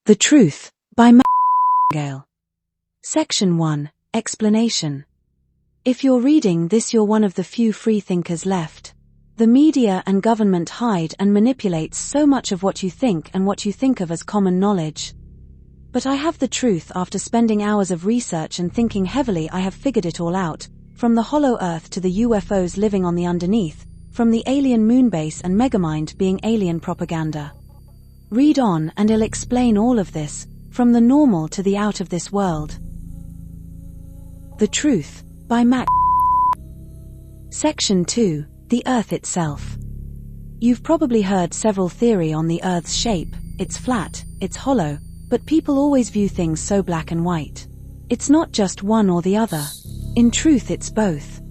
The Truth, by ŋįģħ. Section 1, Explanation. If you're reading this, you're one of the few free thinkers left. The media and government hide and manipulates so much of what you think and what you think of as common knowledge. But I have the truth. After spending hours of research and thinking heavily, I have figured it all out, from the hollow earth to the UFOs living on the underneath, from the alien moonbase and megamind being alien propaganda. Read on and I'll explain all of this, from the normal to the out of this world. The Truth, by ŋįģħ. Section 2, The Earth Itself. You've probably heard several theories on the Earth's shape. It's flat, it's hollow, but people always view things so black and white. It's not just one or the other. In truth, it's both.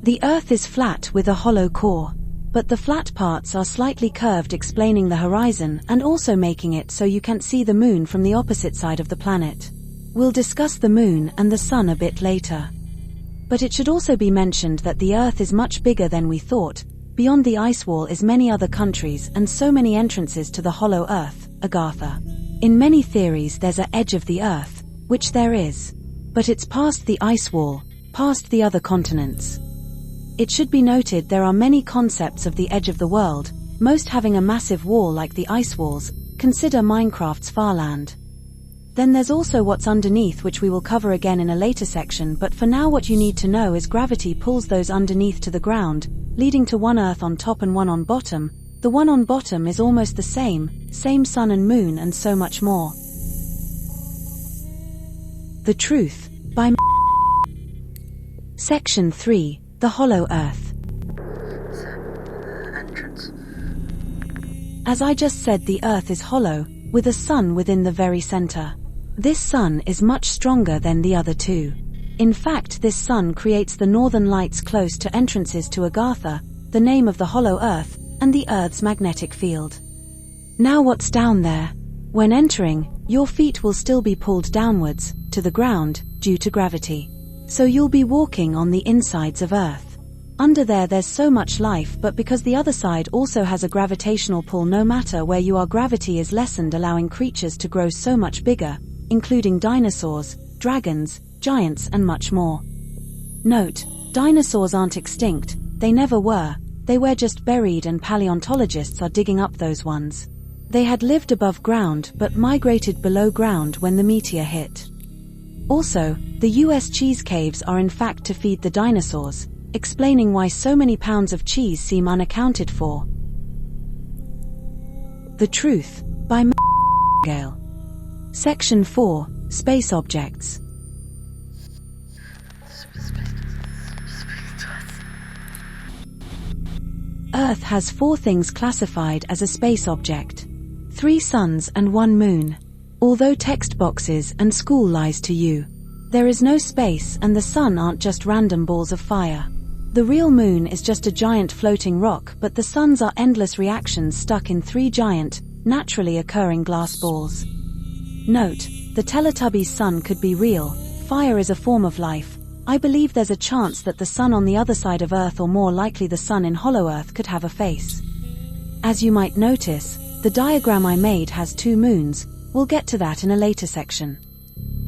The Earth is flat with a hollow core, but the flat parts are slightly curved, explaining the horizon and also making it so you can't see the moon from the opposite side of the planet. We'll discuss the moon and the sun a bit later. But it should also be mentioned that the Earth is much bigger than we thought. Beyond the ice wall is many other countries and so many entrances to the hollow Earth, Agartha. In many theories there's an edge of the Earth, which there is. But it's past the ice wall, past the other continents. It should be noted there are many concepts of the edge of the world, most having a massive wall like the ice walls. Consider Minecraft's Farland. Then there's also what's underneath, which we will cover again in a later section, but for now what you need to know is gravity pulls those underneath to the ground, leading to one Earth on top and one on bottom. The one on bottom is almost the same sun and moon and so much more. The Truth, by ŋįģħ. Section 3, The Hollow Earth. As I just said, the Earth is hollow, with a sun within the very center. This sun is much stronger than the other two. In fact, this sun creates the northern lights close to entrances to Agartha, the name of the hollow Earth, and the Earth's magnetic field. Now what's down there? When entering, your feet will still be pulled downwards, to the ground, due to gravity. So you'll be walking on the insides of Earth. Under there's so much life, but because the other side also has a gravitational pull, no matter where you are, gravity is lessened, allowing creatures to grow so much bigger, including dinosaurs, dragons, giants and much more. Note, dinosaurs aren't extinct, they never were, they were just buried and paleontologists are digging up those ones. They had lived above ground but migrated below ground when the meteor hit. Also, the US cheese caves are in fact to feed the dinosaurs, explaining why so many pounds of cheese seem unaccounted for. The Truth, by ŋįģħ. Section 4, Space Objects. Earth has 4 things classified as a space object. 3 suns and 1 moon. Although text boxes and school lies to you. There is no space, and the sun aren't just random balls of fire. The real moon is just a giant floating rock, but the suns are endless reactions stuck in 3 giant, naturally occurring glass balls. Note, the Teletubbies' sun could be real. Fire is a form of life. I believe there's a chance that the sun on the other side of Earth, or more likely the sun in hollow Earth, could have a face. As you might notice, the diagram I made has 2 moons. We'll get to that in a later section.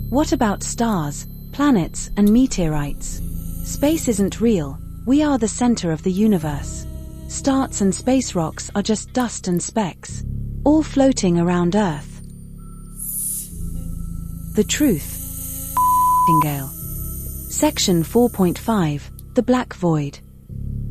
What about stars, planets, and meteorites? Space isn't real. We are the center of the universe. Stars and space rocks are just dust and specks, all floating around Earth. The Truth, ŋįģħ. Section 4.5, The Black Void.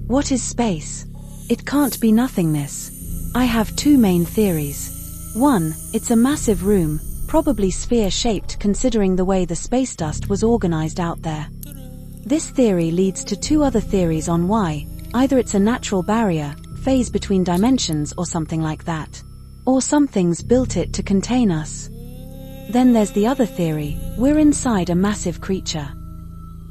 What is space? It can't be nothingness. I have 2 main theories. 1, it's a massive room, probably sphere-shaped considering the way the space dust was organized out there. This theory leads to 2 other theories on why. Either it's a natural barrier, phase between dimensions or something like that. Or something's built it to contain us. Then there's the other theory, we're inside a massive creature.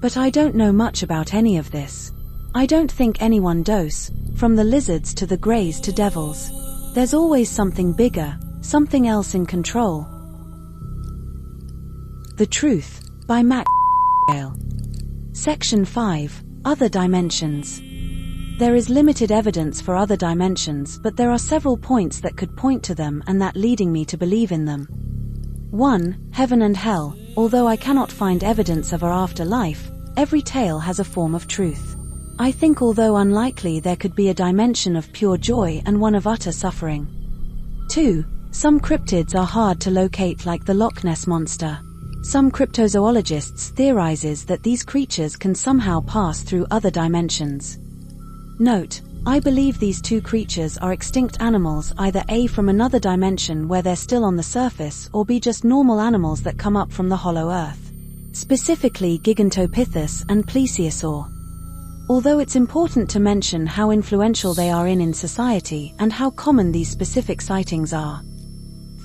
But I don't know much about any of this. I don't think anyone does, from the lizards to the greys to devils. There's always something bigger, something else in control. The Truth, by ŋįģħ. Section 5, Other Dimensions. There is limited evidence for other dimensions, but there are several points that could point to them and that leading me to believe in them. 1. Heaven and Hell. Although I cannot find evidence of an afterlife, every tale has a form of truth. I think although unlikely there could be a dimension of pure joy and one of utter suffering. 2. Some cryptids are hard to locate, like the Loch Ness Monster. Some cryptozoologists theorizes that these creatures can somehow pass through other dimensions. Note, I believe these two creatures are extinct animals, either A, from another dimension where they're still on the surface, or B, just normal animals that come up from the hollow earth. Specifically Gigantopithecus and Plesiosaur. Although it's important to mention how influential they are in society and how common these specific sightings are.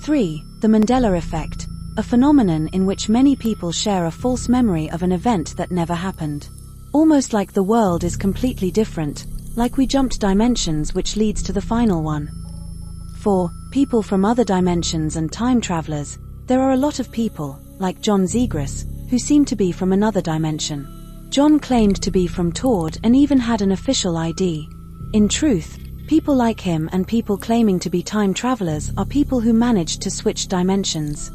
3. The Mandela effect. A phenomenon in which many people share a false memory of an event that never happened. Almost like the world is completely different, like we jumped dimensions, which leads to the final one. 4. People from other dimensions and time travelers. There are a lot of people, like John Zegras, who seem to be from another dimension. John claimed to be from Tord and even had an official ID. In truth, people like him and people claiming to be time travelers are people who managed to switch dimensions.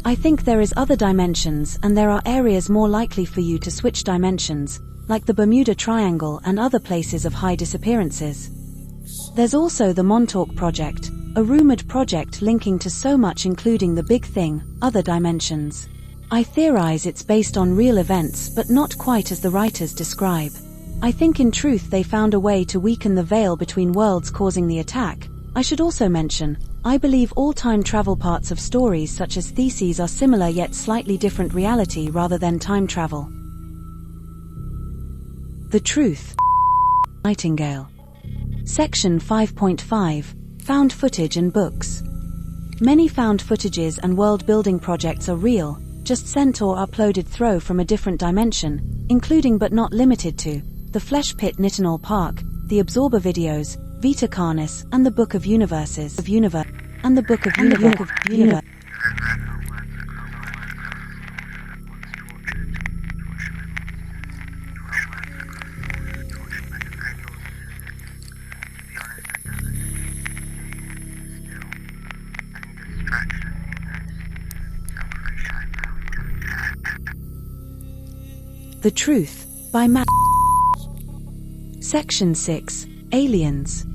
I think there is other dimensions, and there are areas more likely for you to switch dimensions, like the Bermuda Triangle and other places of high disappearances. There's also the Montauk Project, a rumored project linking to so much, including the Big Thing, other dimensions. I theorize it's based on real events, but not quite as the writers describe. I think in truth they found a way to weaken the veil between worlds, causing the attack. I should also mention, I believe all time travel parts of stories such as theses are similar yet slightly different reality rather than time travel. The truth. Nightingale. Section 5.5. Found footage and books. Many found footages and world-building projects are real, just sent or uploaded through from a different dimension, including but not limited to the Flesh Pit Nitinol Park, the Absorber videos, Vita Carnis, and the Book of Universes and the Book of Universe. The Truth, by Matt. Section 6. Aliens.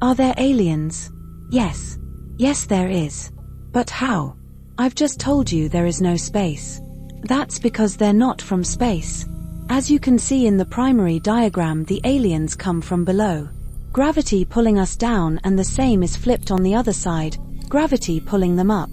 Are there aliens? Yes. Yes, there is. But how? I've just told you there is no space. That's because they're not from space. As you can see in the primary diagram, the aliens come from below. Gravity pulling us down, and the same is flipped on the other side, gravity pulling them up.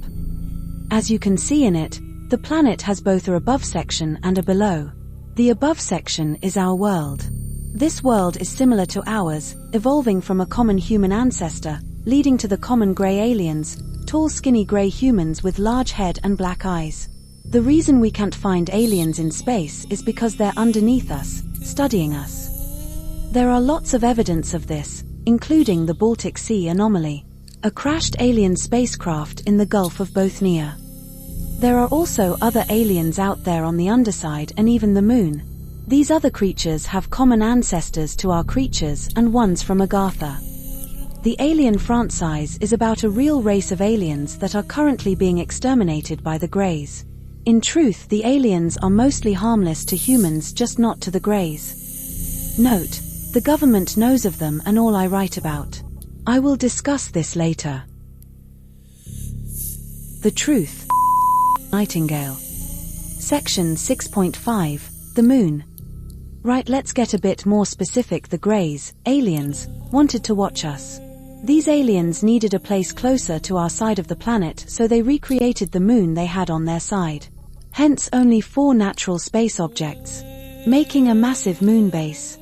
As you can see in it, the planet has both a above section and a below. The above section is our world. This world is similar to ours, evolving from a common human ancestor, leading to the common grey aliens, tall skinny grey humans with large head and black eyes. The reason we can't find aliens in space is because they're underneath us, studying us. There are lots of evidence of this, including the Baltic Sea anomaly, a crashed alien spacecraft in the Gulf of Bothnia. There are also other aliens out there on the underside and even the moon. These other creatures have common ancestors to our creatures and ones from Agartha. The alien franchise is about a real race of aliens that are currently being exterminated by the Greys. In truth, the aliens are mostly harmless to humans, just not to the Greys. Note, the government knows of them and all I write about. I will discuss this later. The Truth. Nightingale. Section 6.5. The Moon. Right, let's get a bit more specific. The Greys, aliens, wanted to watch us. These aliens needed a place closer to our side of the planet, so they recreated the moon they had on their side. Hence only 4 natural space objects, making a massive moon base.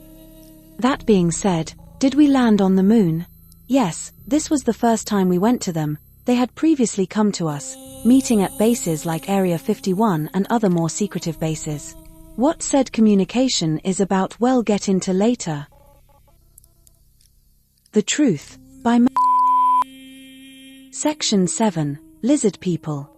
That being said, did we land on the moon? Yes, this was the first time we went to them. They had previously come to us, meeting at bases like Area 51 and other more secretive bases. What said communication is about we'll get into later. The Truth, by Section 7. Lizard People.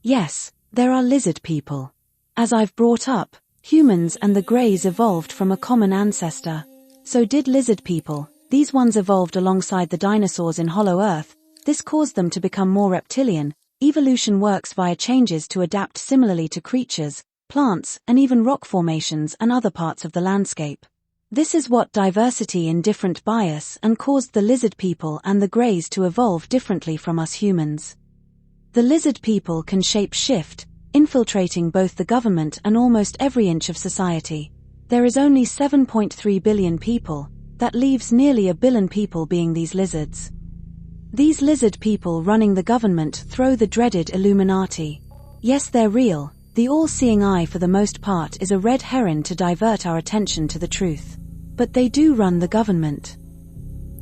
Yes, there are lizard people. As I've brought up, humans and the Greys evolved from a common ancestor. So did lizard people. These ones evolved alongside the dinosaurs in Hollow Earth, This caused them to become more reptilian. Evolution works via changes to adapt similarly to creatures, plants, and even rock formations and other parts of the landscape. This is what diversity in different bias and caused the lizard people and the greys to evolve differently from us humans. The lizard people can shape-shift, infiltrating both the government and almost every inch of society. There is only 7.3 billion people. That leaves nearly 1 billion people being these lizards. These lizard people running the government throw the dreaded Illuminati. Yes, they're real. The all-seeing eye for the most part is a red herring to divert our attention to the truth. But they do run the government.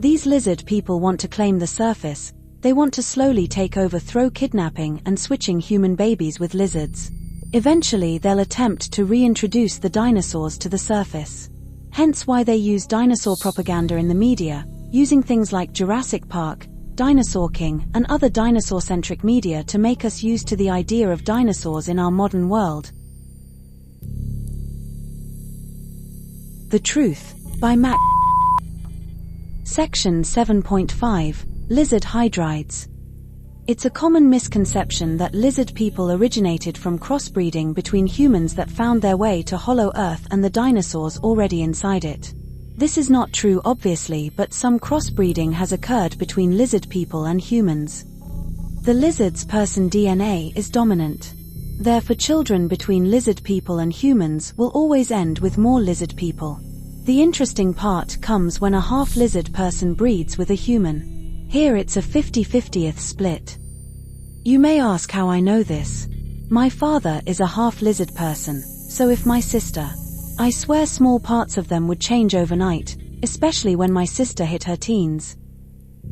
These lizard people want to claim the surface. They want to slowly take over through kidnapping and switching human babies with lizards. Eventually they'll attempt to reintroduce the dinosaurs to the surface. Hence why they use dinosaur propaganda in the media, using things like Jurassic Park, Dinosaur King, and other dinosaur-centric media to make us used to the idea of dinosaurs in our modern world. The Truth, by Mac. Section 7.5, Lizard Hydrides. It's a common misconception that lizard people originated from crossbreeding between humans that found their way to Hollow Earth and the dinosaurs already inside it. This is not true obviously, but some crossbreeding has occurred between lizard people and humans. The lizard's person DNA is dominant. Therefore, children between lizard people and humans will always end with more lizard people. The interesting part comes when a half-lizard person breeds with a human. Here it's a 50-50th split. You may ask how I know this. My father is a half-lizard person, so if my sister, I swear small parts of them would change overnight, especially when my sister hit her teens.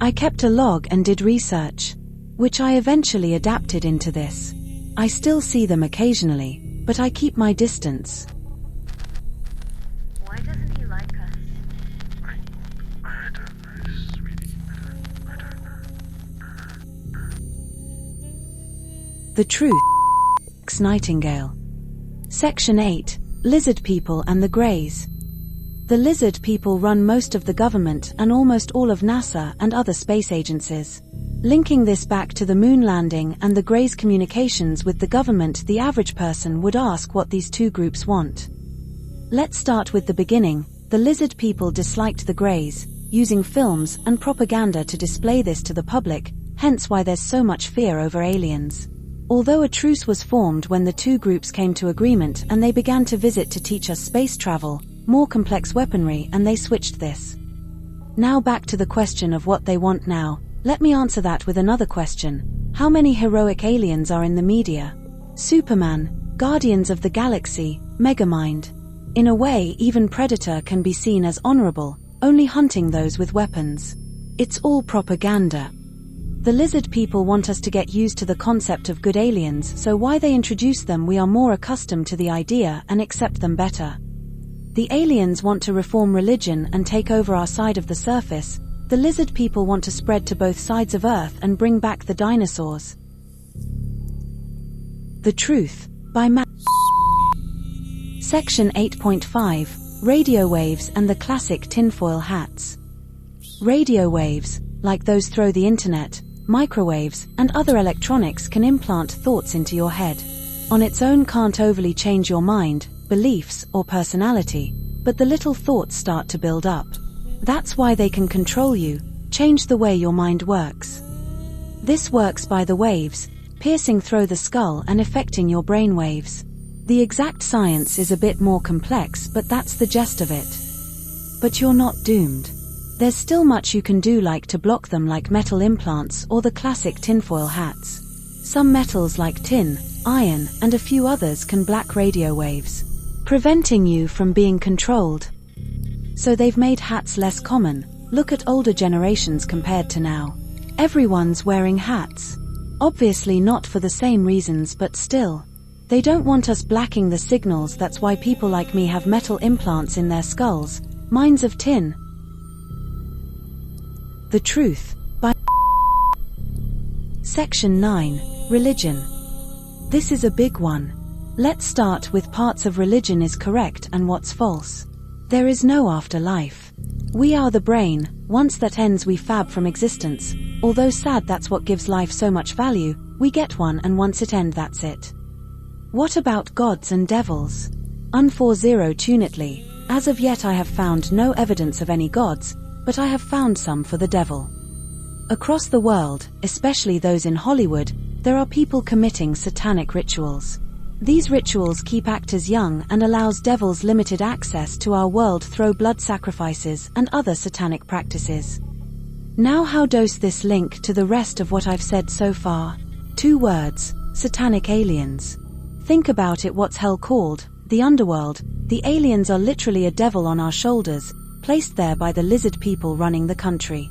I kept a log and did research, which I eventually adapted into this. I still see them occasionally, but I keep my distance. Why doesn't he like us? I don't know, sweetie. I don't know. The Truth, Nightingale. Section 8, Lizard People and the Greys. The lizard people run most of the government and almost all of NASA and other space agencies. Linking this back to the moon landing and the Greys' communications with the government, the average person would ask what these two groups want. Let's start with the beginning. The lizard people disliked the Greys, using films and propaganda to display this to the public, hence why there's so much fear over aliens. Although a truce was formed when the two groups came to agreement and they began to visit to teach us space travel, more complex weaponry, and they switched this. Now back to the question of what they want now. Let me answer that with another question. How many heroic aliens are in the media? Superman, Guardians of the Galaxy, Megamind. In a way, even Predator can be seen as honorable, only hunting those with weapons. It's all propaganda. The lizard people want us to get used to the concept of good aliens, so why they introduce them we are more accustomed to the idea and accept them better. The aliens want to reform religion and take over our side of the surface. The lizard people want to spread to both sides of Earth and bring back the dinosaurs. The Truth, by Mac. Section 8.5, Radio Waves and the Classic Tinfoil Hats. Radio waves, like those through the internet, microwaves, and other electronics can implant thoughts into your head. On its own can't overly change your mind, beliefs, or personality, but the little thoughts start to build up. That's why they can control you, change the way your mind works. This works by the waves, piercing through the skull and affecting your brain waves. The exact science is a bit more complex, but that's the gist of it. But you're not doomed. There's still much you can do, like to block them, like metal implants or the classic tinfoil hats. Some metals like tin, iron, and a few others can block radio waves, preventing you from being controlled. So they've made hats less common. Look at older generations compared to now. Everyone's wearing hats. Obviously not for the same reasons, but still. They don't want us blacking the signals. That's why people like me have metal implants in their skulls, minds of tin. The Truth, by Section 9, Religion. This is a big one. Let's start with parts of religion is correct and what's false. There is no afterlife. We are the brain, once that ends we fab from existence. Although sad, that's what gives life so much value. We get one, and once it ends, that's it. What about gods and devils? Unfortunately, as of yet I have found no evidence of any gods, but I have found some for the devil. Across the world, especially those in Hollywood, there are people committing satanic rituals. These rituals keep actors young and allows devils limited access to our world through blood sacrifices and other satanic practices. Now how does this link to the rest of what I've said so far? 2 words: satanic aliens. Think about it, what's hell called? The underworld. The aliens are literally a devil on our shoulders, placed there by the lizard people running the country.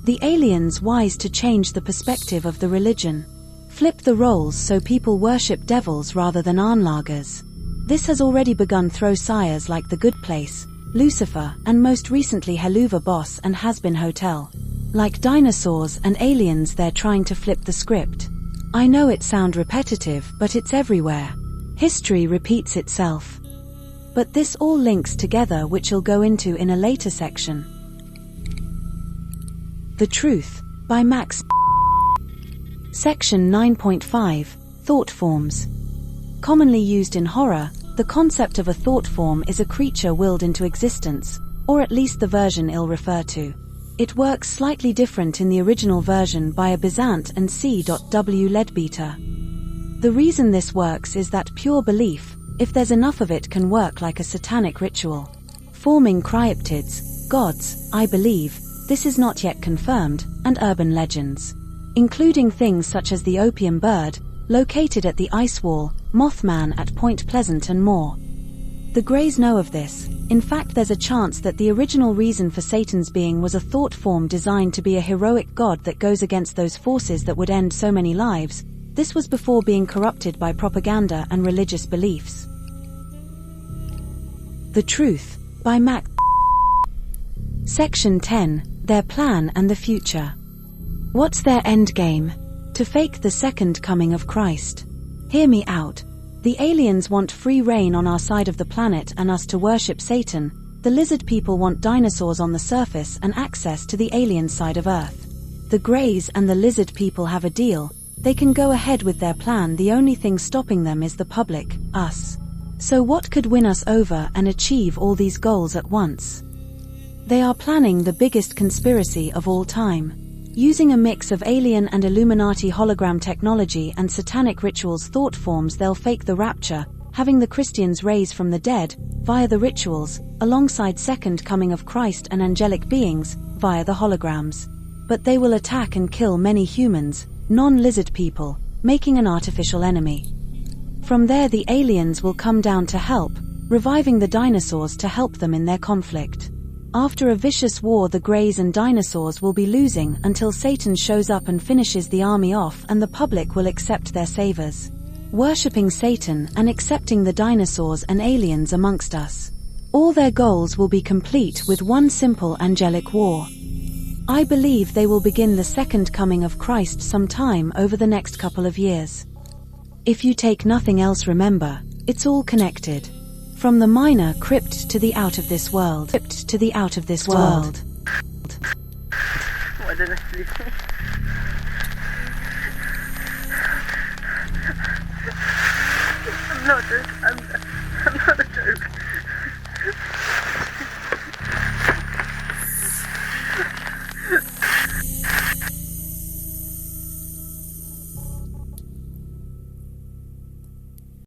The aliens wise to change the perspective of the religion. Flip the roles so people worship devils rather than anlagers. This has already begun through sires like The Good Place, Lucifer, and most recently Helluva Boss and Has Been Hotel. Like dinosaurs and aliens, they're trying to flip the script. I know it sounds repetitive, but it's everywhere. History repeats itself. But this all links together, which I'll go into in a later section. The Truth, by Max. Section 9.5, Thought Forms. Commonly used in horror, the concept of a thought form is a creature willed into existence, or at least the version I'll refer to. It works slightly different in the original version by a Bizant and C.W. Leadbeater. The reason this works is that pure belief, if there's enough of it, can work like a satanic ritual. Forming cryptids, gods, I believe, this is not yet confirmed, and urban legends, including things such as the opium bird, located at the ice wall, Mothman at Point Pleasant, and more. The Greys know of this. In fact, there's a chance that the original reason for Satan's being was a thought form designed to be a heroic god that goes against those forces that would end so many lives. This was before being corrupted by propaganda and religious beliefs. The Truth, by Max. Section 10, Their Plan and the Future. What's their end game? To fake the second coming of Christ. Hear me out. The aliens want free reign on our side of the planet and us to worship Satan. The lizard people want dinosaurs on the surface and access to the alien side of Earth. The Greys and the lizard people have a deal. They can go ahead with their plan. The only thing stopping them is the public, us. So what could win us over and achieve all these goals at once? They are planning the biggest conspiracy of all time. Using a mix of alien and Illuminati hologram technology and satanic rituals thought forms, they'll fake the rapture, having the Christians raise from the dead, via the rituals, alongside second coming of Christ and angelic beings, via the holograms. But they will attack and kill many humans, non-lizard people, making an artificial enemy. From there the aliens will come down to help, reviving the dinosaurs to help them in their conflict. After a vicious war, the Greys and dinosaurs will be losing until Satan shows up and finishes the army off, and the public will accept their saviors. Worshipping Satan and accepting the dinosaurs and aliens amongst us. All their goals will be complete with one simple angelic war. I believe they will begin the second coming of Christ sometime over the next couple of years. If you take nothing else, remember, it's all connected. From the minor crypt to the out of this world. Crypt to the out of this world. What did I